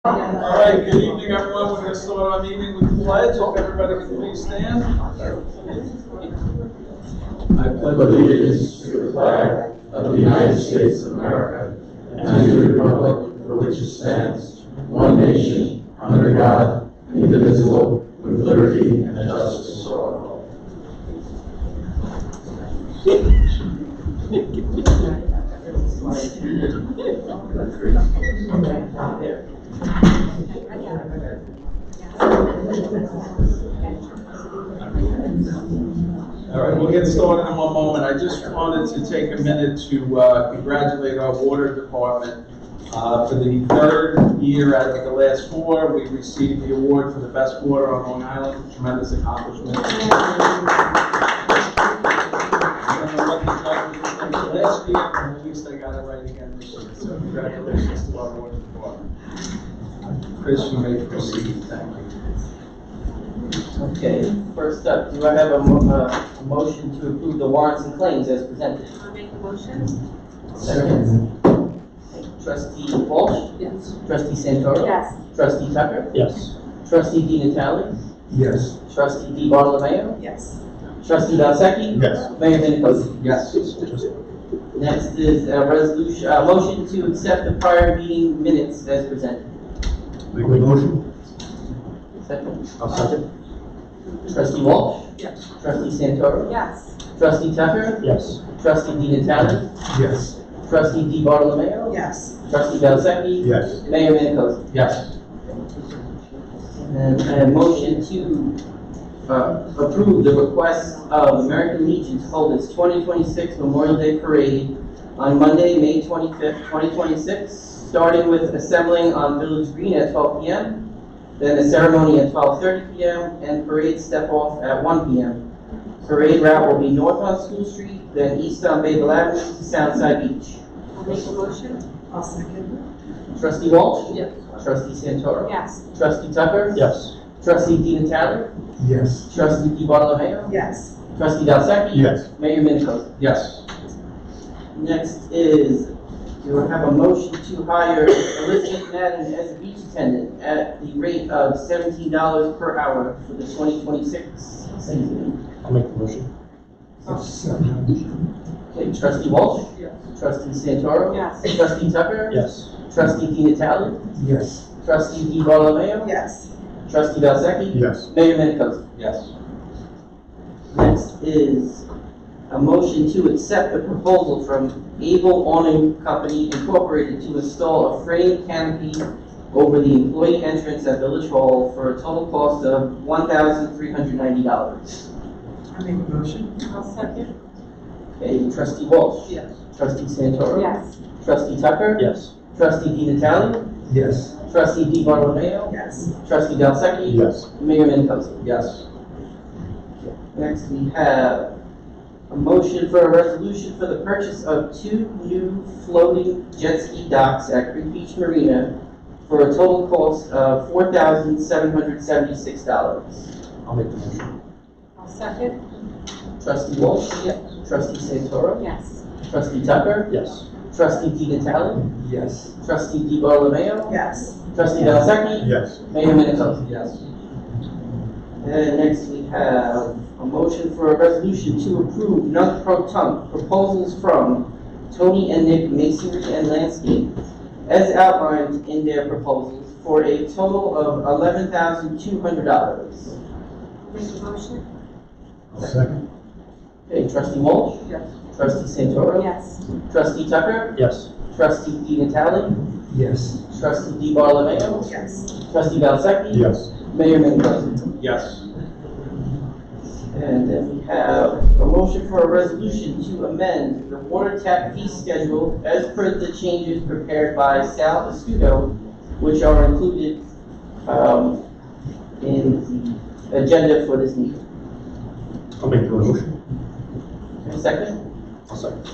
All right, good evening, everyone. We're going to start our meeting with the pledge. Hope everybody can please stand. I pledge allegiance to the flag of the United States of America and to the republic for which it stands, one nation, under God, indivisible, with liberty and justice for all. All right, we'll get started in one moment. I just wanted to take a minute to congratulate our water department. For the third year out of the last four, we received the award for the best water on Long Island. Tremendous accomplishment. Last year, and at least I got it right again this year. So congratulations to our water department. Chris, you may proceed. Thank you. Okay, first up, do I have a motion to approve the warrants and claims as presented? I'll make the motion. Second. Trustee Walsh? Yes. Trustee Santoro? Yes. Trustee Tucker? Yes. Trustee Di Natale? Yes. Trustee Di Bartolomeo? Yes. Trustee Valsecchi? Yes. Mayor Minicozy? Yes. Next is a resolution, motion to accept the prior meeting minutes as presented. Make a motion. Second. I'll second. Trustee Walsh? Yes. Trustee Santoro? Yes. Trustee Tucker? Yes. Trustee Di Natale? Yes. Trustee Di Bartolomeo? Yes. Trustee Valsecchi? Yes. Mayor Minicozy? Yes. And a motion to approve the request of American Legion to hold its 2026 Memorial Day Parade on Monday, May 25th, 2026, starting with assembling on Village Green at 12 p.m., then a ceremony at 12:30 p.m., and parade step-off at 1 p.m. Parade route will be north on School Street, then east on Bayville Avenue to Soundside Beach. I'll make the motion. I'll second. Trustee Walsh? Yes. Trustee Santoro? Yes. Trustee Tucker? Yes. Trustee Di Natale? Yes. Trustee Di Bartolomeo? Yes. Trustee Valsecchi? Yes. Mayor Minicozy? Yes. Next is, do I have a motion to hire Elizabeth Madden as a beach attendant at the rate of $17 per hour for the 2026 season? I'll make the motion. Okay, Trustee Walsh? Yes. Trustee Santoro? Yes. Trustee Tucker? Yes. Trustee Di Natale? Yes. Trustee Di Bartolomeo? Yes. Trustee Valsecchi? Yes. Mayor Minicozy? Yes. Next is a motion to accept the proposal from Bayville Awning Company Incorporated to install a frame canopy over the employee entrance at Village Hall for a total cost of $1,390. I'll make the motion. I'll second. Okay, Trustee Walsh? Yes. Trustee Santoro? Yes. Trustee Tucker? Yes. Trustee Di Natale? Yes. Trustee Di Bartolomeo? Yes. Trustee Valsecchi? Yes. Mayor Minicozy? Yes. Next, we have a motion for a resolution for the purchase of 2 new floating jet ski docks at Creek Beach Marina for a total cost of $4,776. I'll make the motion. I'll second. Trustee Walsh? Yes. Trustee Santoro? Yes. Trustee Tucker? Yes. Trustee Di Natale? Yes. Trustee Di Bartolomeo? Yes. Trustee Valsecchi? Yes. Mayor Minicozy? Yes. And next we have a motion for a resolution to approve non-pro-tunc proposals from Tony and Nick Masonry and Landscape as outlined in their proposals for a total of $11,200. Make the motion. I'll second. Okay, Trustee Walsh? Yes. Trustee Santoro? Yes. Trustee Tucker? Yes. Trustee Di Natale? Yes. Trustee Di Bartolomeo? Yes. Trustee Valsecchi? Yes. Mayor Minicozy? Yes. And then we have a motion for a resolution to amend the water tap fee schedule as per the changes prepared by Sal Escudo, which are included in the agenda for this meeting. I'll make the motion. Second, I'll second.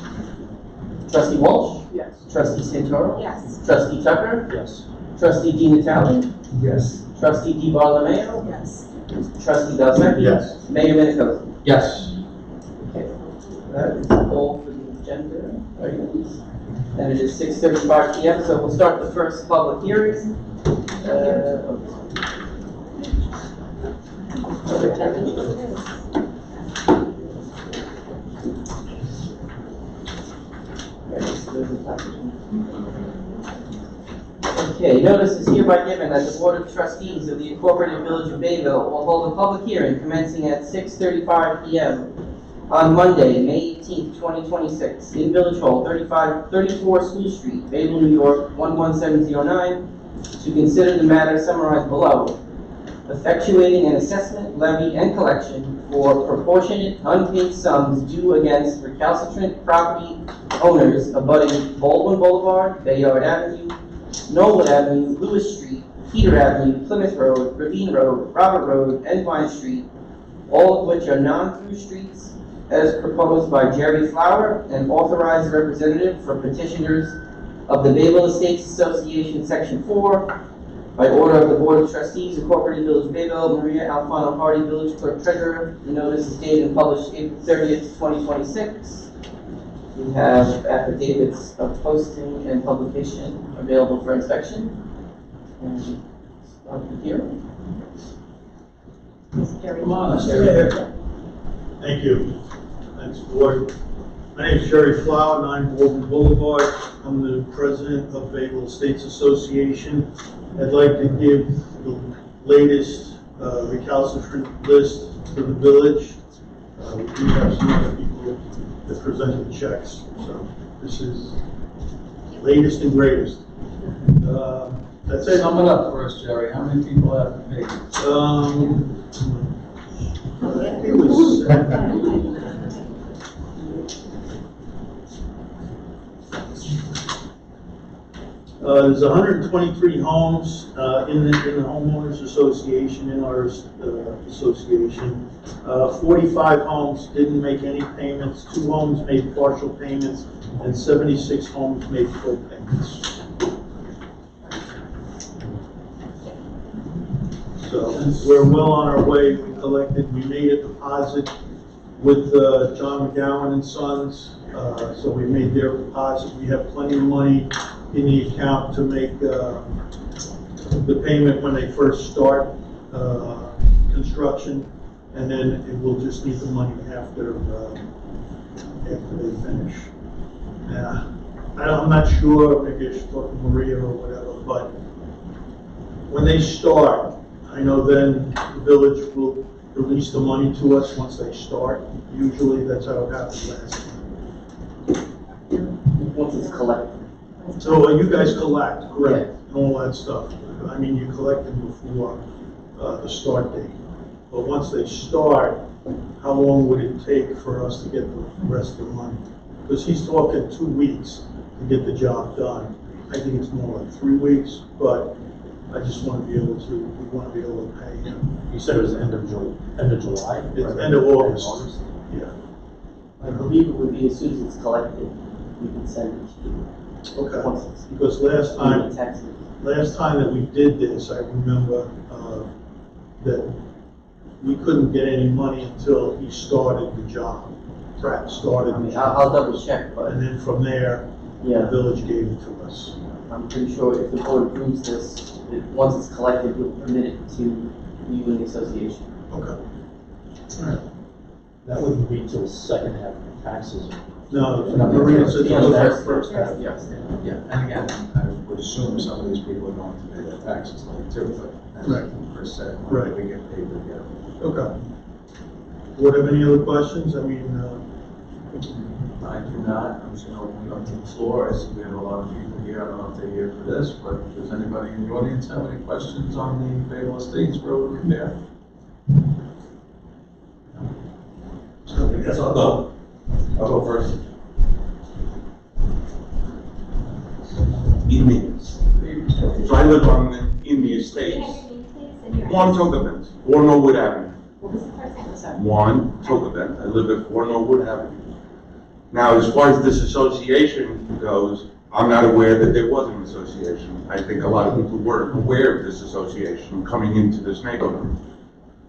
Trustee Walsh? Yes. Trustee Santoro? Yes. Trustee Tucker? Yes. Trustee Di Natale? Yes. Trustee Di Bartolomeo? Yes. Trustee Valsecchi? Yes. Mayor Minicozy? Yes. Okay, that is all for the agenda items. And it is 6:35 p.m., so we'll start the first public hearing. Okay, notice is hereby given that the Board of Trustees of the Incorporated Village of Bayville will hold a public hearing commencing at 6:35 p.m. on Monday, May 18th, 2026, in Village Hall, 34 School Street, Bayville, New York, 11709, to consider the matter summarized below, effectuating an assessment, levy, and collection for proportionate unpaid sums due against recalcitrant property owners abutting Baldwin Boulevard, Bayard Avenue, Knollwood Avenue, Lewis Street, Peter Avenue, Plymouth Road, Ravine Road, Robert Road, and Vine Street, all of which are non-through streets, as proposed by Jerry Flower, an authorized representative for petitioners of the Bayville Estates Association, Section 4, by order of the Board of Trustees, Incorporated Village of Bayville, Maria Alfano Hardy, Village Clerk Treasurer. The notice is dated and published April 30th, 2026. We have affidavits of posting and publication available for inspection. And start the hearing. Come on, Mr. Thank you. Thanks, Board. My name is Jerry Flower, 9 Baldwin Boulevard. I'm the president of Bayville Estates Association. I'd like to give the latest recalcitrant list for the village. We do have some other people that presented checks, so this is the latest and greatest. That's it. Sum it up for us, Jerry. How many people have paid? It was there's 123 homes in the homeowners association, in our association. 45 homes didn't make any payments, 2 homes made partial payments, and 76 homes made full payments. So we're well on our way. We made a deposit with John McGowan and Sons, so we made their deposit. We have plenty of money in the account to make the payment when they first start construction, and then it will just need the money after they finish. Yeah, I'm not sure, maybe I should talk to Maria or whatever, but when they start, I know then the village will release the money to us once they start. Usually that's how it happened last time. Once it's collected. So you guys collect, correct, and all that stuff. I mean, you collect them before the start date. But once they start, how long would it take for us to get the rest of the money? Because he's talking 2 weeks to get the job done. I think it's more like 3 weeks, but I just want to be able to, we want to be able to pay him. You said it was end of July? It's end of August. Yeah. I believe it would be as soon as it's collected, we can send it to you. Okay. Once it's Because last time that we did this, I remember that we couldn't get any money until he started the job. Pratt started I the mean, job. I'll double check, but And then from there, the yeah, village gave it to us. I'm pretty sure if the board approves this, once it's collected, you'll permit it to you and the association. Okay. That wouldn't be till the second half of the taxes. No, Maria said Yeah, it was that's- first half. Yes. Yeah, and again, I would assume some of these people are going to pay their taxes late too, but that's Right. per se. Right. We get paid to get. Okay. Would have any other questions? I mean, I do not, I'm just gonna open it up to the floor. I see we have a lot of people here, I don't know if they're here for this, but does anybody in the audience have any questions on the Bayville Estates road repair? So I guess I'll go first. Evenings. So I live in the estates. 1 Tokevent, 4 Norwood Avenue. What was the first name? I'm sorry. 1 Tokevent. I live at 4 Norwood Avenue. Now, as far as this association goes, I'm not aware that there was an association. I think a lot of people were aware of this association coming into this neighborhood.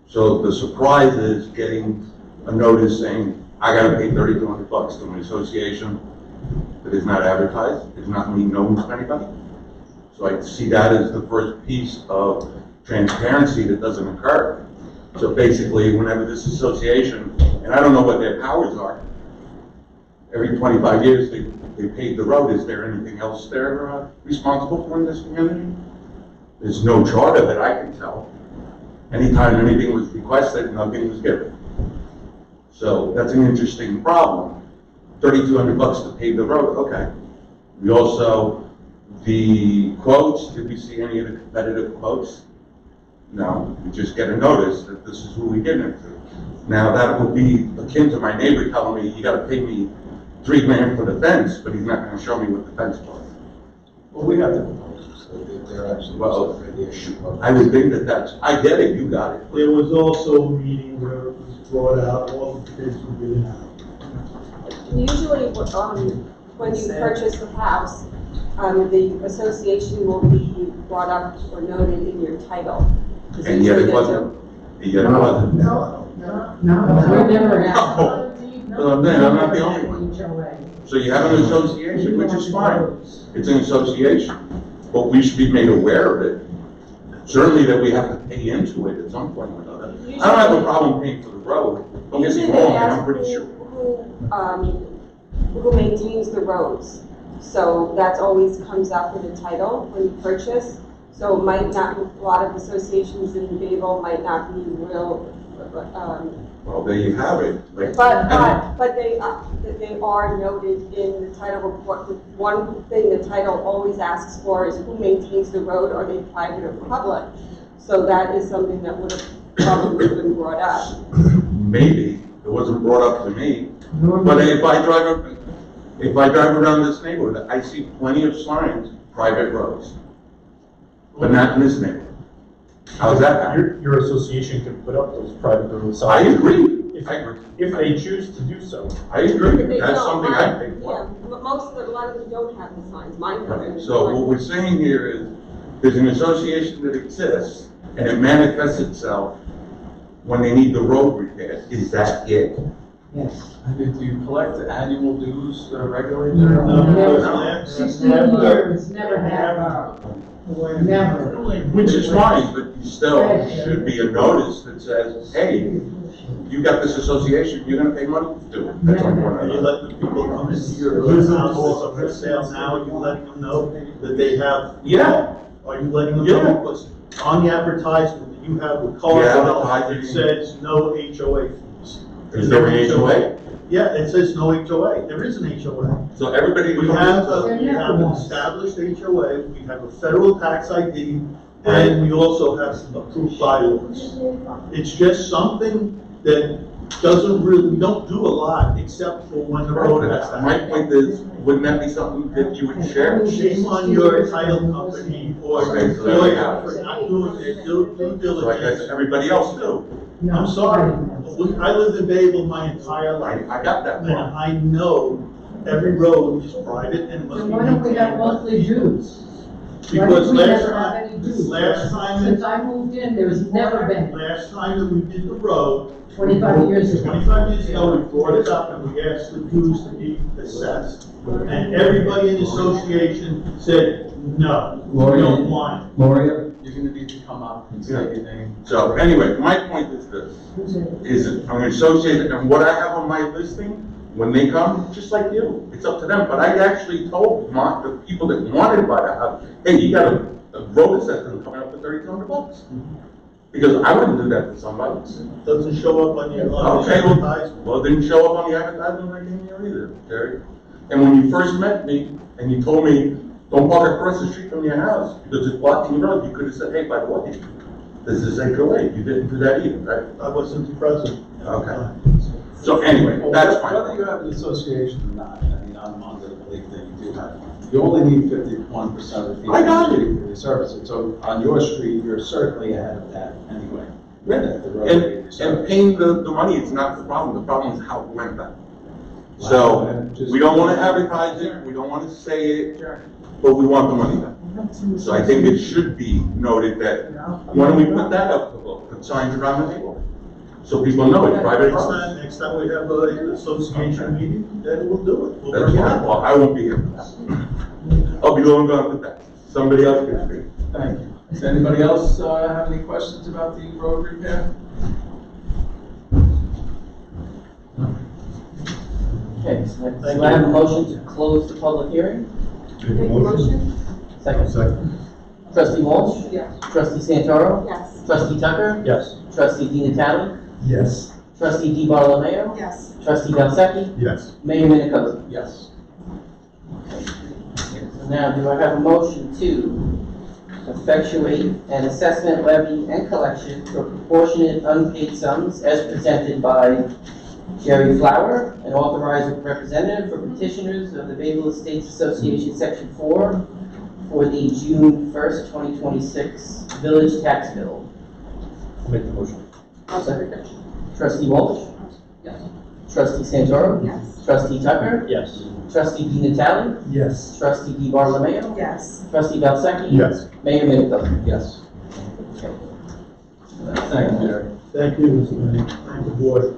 So the surprise is getting a notice saying, I gotta pay $3,200 to an association that is not advertised, is not made known to anybody. So I see that as the first piece of transparency that doesn't occur. So basically, whenever this association, and I don't know what their powers are, every 25 years they pave the road. Is there anything else they're responsible for in this community? There's no charter that I can tell. Anytime anything was requested, nothing was given. So that's an interesting problem. $3,200 to pave the road, okay. We also, the quotes, did we see any of the competitive quotes? No, we just get a notice that this is who we give it to. Now that would be akin to my neighbor telling me, you gotta pay me $3 grand for the fence, but he's not gonna show me what the fence was. Well, we have the proposals, so they're actually. Well, I would think that that's, I get it, you got it. There was also a meeting where it was brought out, all the bids were given out. Usually, when you purchase a house, the association will be brought up or noted in your title. And yet it wasn't. Yet it wasn't. No. We never have. Well, then, I'm not the only one. So you have an association, which is fine. It's an association, but we should be made aware of it. Certainly that we have to pay into it at some point or another. I don't have a problem paying for the road. Don't get me Usually they wrong, and I'm ask pretty sure. who maintains the roads. So that always comes out for the title when you purchase. So it might not, a lot of associations in Bayville might not be real, Well, there you have it. Like, but they are noted in the title report. One thing the title always asks for is who maintains the road, are they private or public? So that is something that would have probably been brought up. Maybe, it wasn't brought up to me. But if I drive around this neighborhood, I see plenty of signs, private roads. But not in this neighborhood. How's that happen? Your association can put up those private road I signs. agree. If they choose to do so. I agree. They That's don't, something I think Yeah, for. but a lot of them don't have the signs. Mine Okay, doesn't. so what we're saying here is, there's an association that exists, and it manifests itself when they need the road repaired. Is that it? Yes. Do you collect annual dues regularly? No. 16 years, never have. Never. Which is fine, but you still should be a notice that says, hey, you got this association, you're gonna pay money to it. That's one Are you letting the people come into your house that's up for sale now, are you letting them know that they have? Yeah. Are you letting them Yeah. know? Because on the advertisement that you have with cars, Yeah, on it says no HOA fees. Is there an HOA? Yeah, it says no HOA. There is an HOA. So everybody. We have an established HOA, we have a federal tax ID, and we also have approved bylaws. It's just something that doesn't really, we don't do a lot, except for when the road has to My happen. point is, wouldn't that be something that you would share? Shame on your title company or Okay, so there we have for it. not doing their due So I guess diligence. everybody else do. I'm sorry, I lived in Bayville my entire life, I got that and part. I know every road is private and must So be why don't we have maintained. monthly dues? Because Why don't we last never have time, any dues? last time, Since I moved in, there's never been, last time that we did the road, 25 years ago. 25 years ago, we brought it up and we asked the dues to be assessed. And everybody in the association said, no, we don't want it. Gloria, you're gonna need to come up and say your name. So anyway, my point is this, is that I'm associated, and what I have on my listing, when they come, just like you, it's up to them. But I actually told the people that wanted to buy the house, hey, you got a road assessment coming up for $3,200. Because I wouldn't do that to somebody. Doesn't show up on your, on the Okay, advertisement. well, it didn't show up on the advertisement I gave you either, Terry. And when you first met me, and you told me, don't park across the street from your house, because it's blocking the road, you could have said, hey, by the way, this is HOA, you didn't do that either, right? I wasn't present. Okay. So anyway, that's Whether fine. you have an association or not, I mean, I'm under the belief that you do have one. You only need 51% of the. I got it. For the service, so on your street, you're certainly ahead of that anyway. The road And, aid and service. paying the money is not the problem is how it went back. So, we don't wanna advertise it, we don't wanna say it, but we want the money back. So I think it should be noted that, when we put that up, we'll put signs around the table. So people know it's private property. Next time we have an association meeting, then we'll do it. We'll That's bring it fine, up. well, I won't be here for that. I'll be long gone with that. somebody else can speak. Thank you. Does anybody else have any questions about the road repair? Okay, so do I have a motion to close the public hearing? Make a motion? Second. Second. Trustee Walsh? Yes. Trustee Santoro? Yes. Trustee Tucker? Yes. Trustee Di Natale? Yes. Trustee Di Bartolomeo? Yes. Trustee Valsecchi? Yes. Mayor Minicosa? Yes. So now, do I have a motion to effectuate an assessment levy and collection for proportionate unpaid sums as presented by Jerry Flower, an authorized representative for petitioners of the Bayville Estates Association, Section 4, for the June 1st, 2026 village tax bill? I'll make the motion. I'll second. Trustee Walsh? Yes. Trustee Santoro? Yes. Trustee Tucker? Yes. Trustee Di Natale? Yes. Trustee Di Bartolomeo? Yes. Trustee Valsecchi? Yes. Mayor Minicosa? Yes. Thank you, Jerry. Thank you, Mr. Mayor. Thank the board.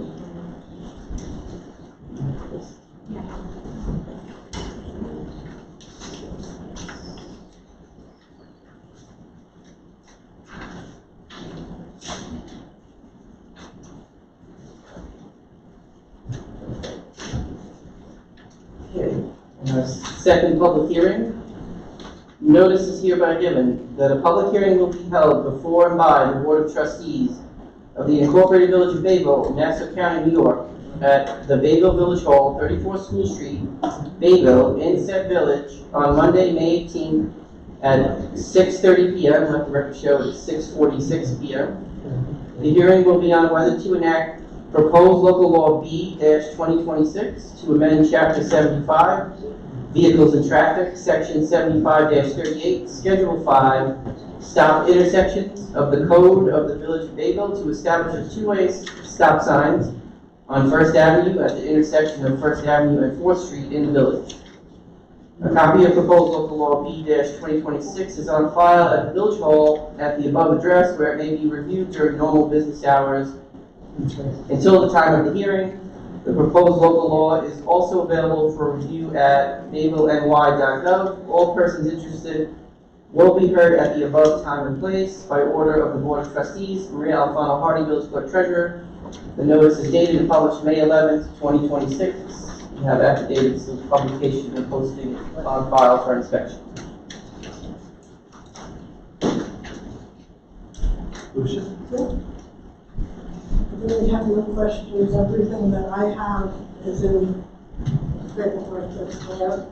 Okay. Second public hearing. Notice is hereby given that a public hearing will be held before and by the Board of Trustees of the Incorporated Village of Bayville, Nassau County, New York, at the Bayville Village Hall, 34 School Street, Bayville, in said village, on Monday, May 18th, at 6:30 p.m. Let the record show it's 6:46 p.m. The hearing will be on whether to enact proposed local law B-2026 to amend Chapter 75, Vehicles and Traffic, Section 75-38, Schedule 5, stop intersections of the Code of the Village of Bayville to establish a two-way stop signs on First Avenue at the intersection of First Avenue and 4th Street in the village. A copy of proposed local law B-2026 is on file at the Village Hall at the above address, where it may be reviewed during normal business hours until the time of the hearing. The proposed local law is also available for review at bayvilleny.gov. All persons interested will be heard at the above time and place by order of the Board of Trustees. Maria Alfano Hardy, Village Clerk Treasurer. The notice is dated and published May 11th, 2026. We have affidavits of publication and posting on file for inspection. Lucia? I really have no questions. Everything that I have is in paperwork that's there.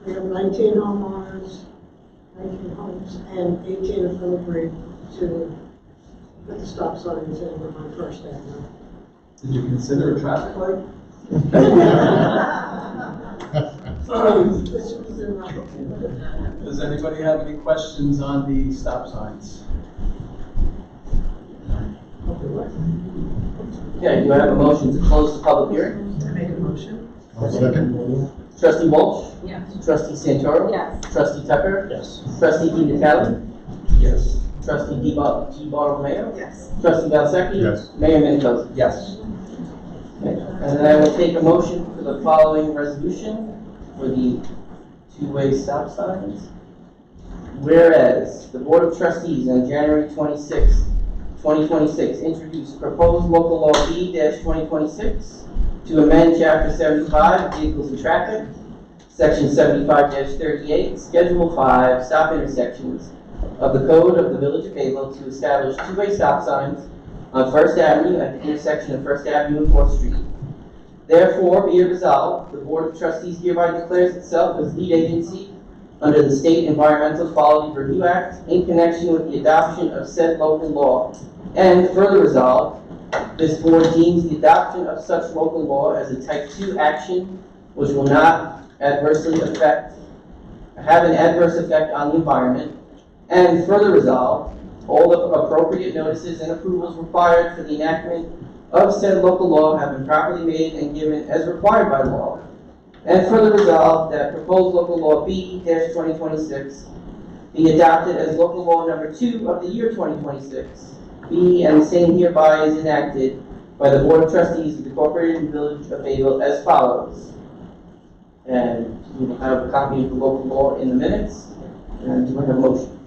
We have 19 homeowners, 19 homes, and 18 of them agreed to put the stop signs in on First Avenue. Did you consider a traffic light? This was in writing. Does anybody have any questions on the stop signs? Okay, do I have a motion to close the public hearing? I make a motion. I'll second. Trustee Walsh? Yes. Trustee Santoro? Yes. Trustee Tucker? Yes. Trustee Di Natale? Yes. Trustee Di Bartolomeo? Yes. Trustee Valsecchi? Yes. Mayor Minicosa? Yes. Okay. And then I will take a motion for the following resolution for the two-way stop signs. Whereas the Board of Trustees on January 26, 2026 introduced proposed local law B-2026 to amend Chapter 75, Vehicles and Traffic, Section 75-38, Schedule 5, stop intersections of the Code of the Village of Bayville to establish two-way stop signs on First Avenue at the intersection of First Avenue and 4th Street. Therefore, be it resolved, the Board of Trustees hereby declares itself as lead agency under the State Environmental Quality Review Act in connection with the adoption of said local law. And further resolved, this board deems the adoption of such local law as a Type 2 action which will not have an adverse effect on the environment. And further resolved, all the appropriate notices and approvals required for the enactment of said local law have been properly made and given as required by law. And further resolved that proposed local law B-2026 be adopted as local law number 2 of the year 2026. Be and the same hereby is enacted by the Board of Trustees of the Incorporated Village of Bayville as follows. And we will have a copy of the local law in the minutes. And do I have a motion?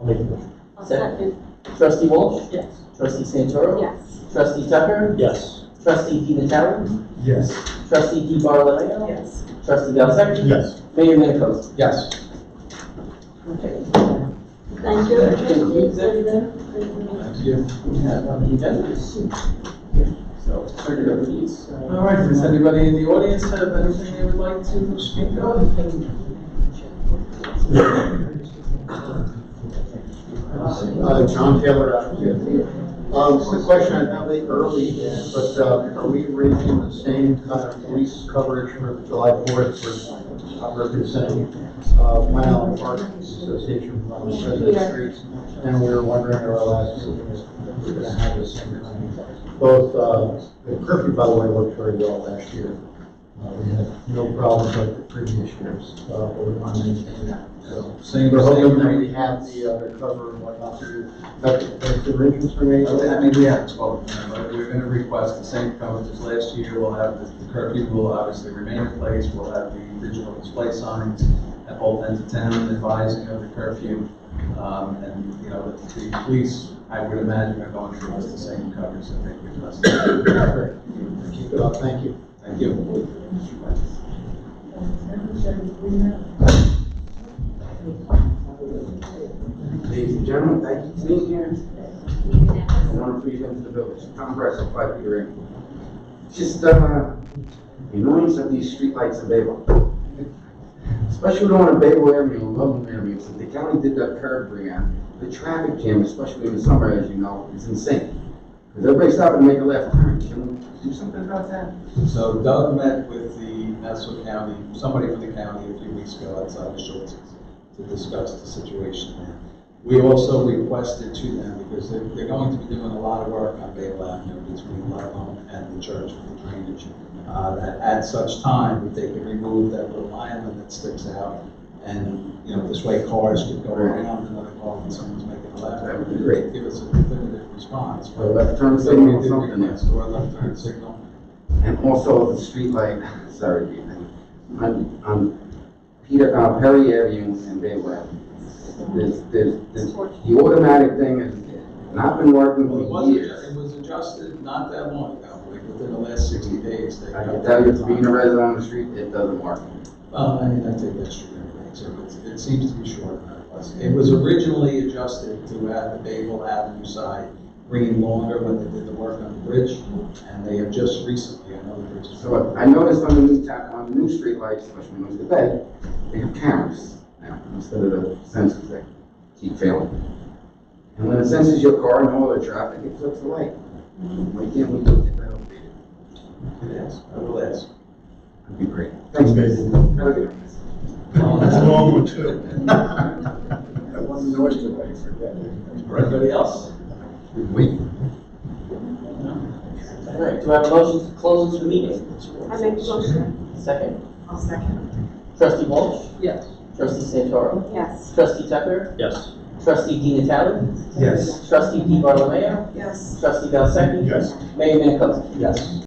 I'll make the motion. I'll second. Trustee Walsh? Yes. Trustee Santoro? Yes. Trustee Tucker? Yes. Trustee Di Natale? Yes. Trustee Di Bartolomeo? Yes. Trustee Valsecchi? Yes. Mayor Minicola? Yes. Okay. Thank you. Concludes everything Thank you. we have on the agenda. So, turn it over to you. All right, does anybody in the audience have anything they would like to speak of? John Taylor, advocate. Quick question, I know it's early, but are we arranging the same kind of police coverage for July 4th for representing Mile Park Association on the President Streets? And we were wondering at our last meeting if we're going to have the same kind of, both, the curfew, by the way, worked very well last year. We had no problems like the previous years, but we want to maintain that. So we're hoping that we have the cover and whatnot to do. That's the arrangements for me. I mean, we have 12, but we're going to request the same coverage as last year. We'll have the curfew will obviously remain in place. We'll have the digital display signs at both ends of town advising of the curfew. And, you know, the police, I would imagine, are going to give us the same coverage that they give us. Keep it up, thank you. Thank you. Ladies and gentlemen, thank you for being here. I want to present to the village. Tom Bressel, 5 Peter Inn. Just the annoyance of these streetlights in Bayville. Especially the one on Bayville Avenue and Loveland Avenue. Since the county did that curb ban, the traffic jam, especially in the summer, as you know, is insane. Because everybody stopping to make a left turn. Can we do something about that? So Doug met with the Nassau County, somebody from the county a few weeks ago outside of Schultz's to discuss the situation there. We also requested to them, because they're going to be doing a lot of work on Bayville Avenue between Ludlow and the church with the drainage, that at such time that they can remove that little island that sticks out, and, you know, this way cars could go around another car when someone's making a left. That would be great. Give us a definitive response. Or a left turn So signal or we did something. request, or a left turn signal. And also the street light, sorry, on Perry Avenue and Bayville Avenue. The automatic thing has not been working Well, for years. it was adjusted not that long ago, like within the last 60 days. I can tell you, being a resident on the street, it doesn't work. Well, I mean, I take that street every day, so it seems to be short. It was originally adjusted to have the Bayville Avenue side green longer when they did the work on the bridge, and they have just recently, I know the bridge is. So I noticed on the new street lights, especially when it's the bay, they have cameras now instead of the sensors that keep failing. And when it senses your car and all the traffic, it flips the light. Why can't we do get that updated? It is, I will ask. That'd be great. Thanks, guys. Have a good one. That's a long one, too. That wasn't noise today, forget it. Anybody else? Wait. All right, do I have a motion to close the meeting? I make a motion. Second. I'll second. Trustee Walsh? Yes. Trustee Santoro? Yes. Trustee Tucker? Yes. Trustee Di Natale? Yes. Trustee Di Bartolomeo? Yes. Trustee Valsecchi? Yes. Mayor Minicola? Yes.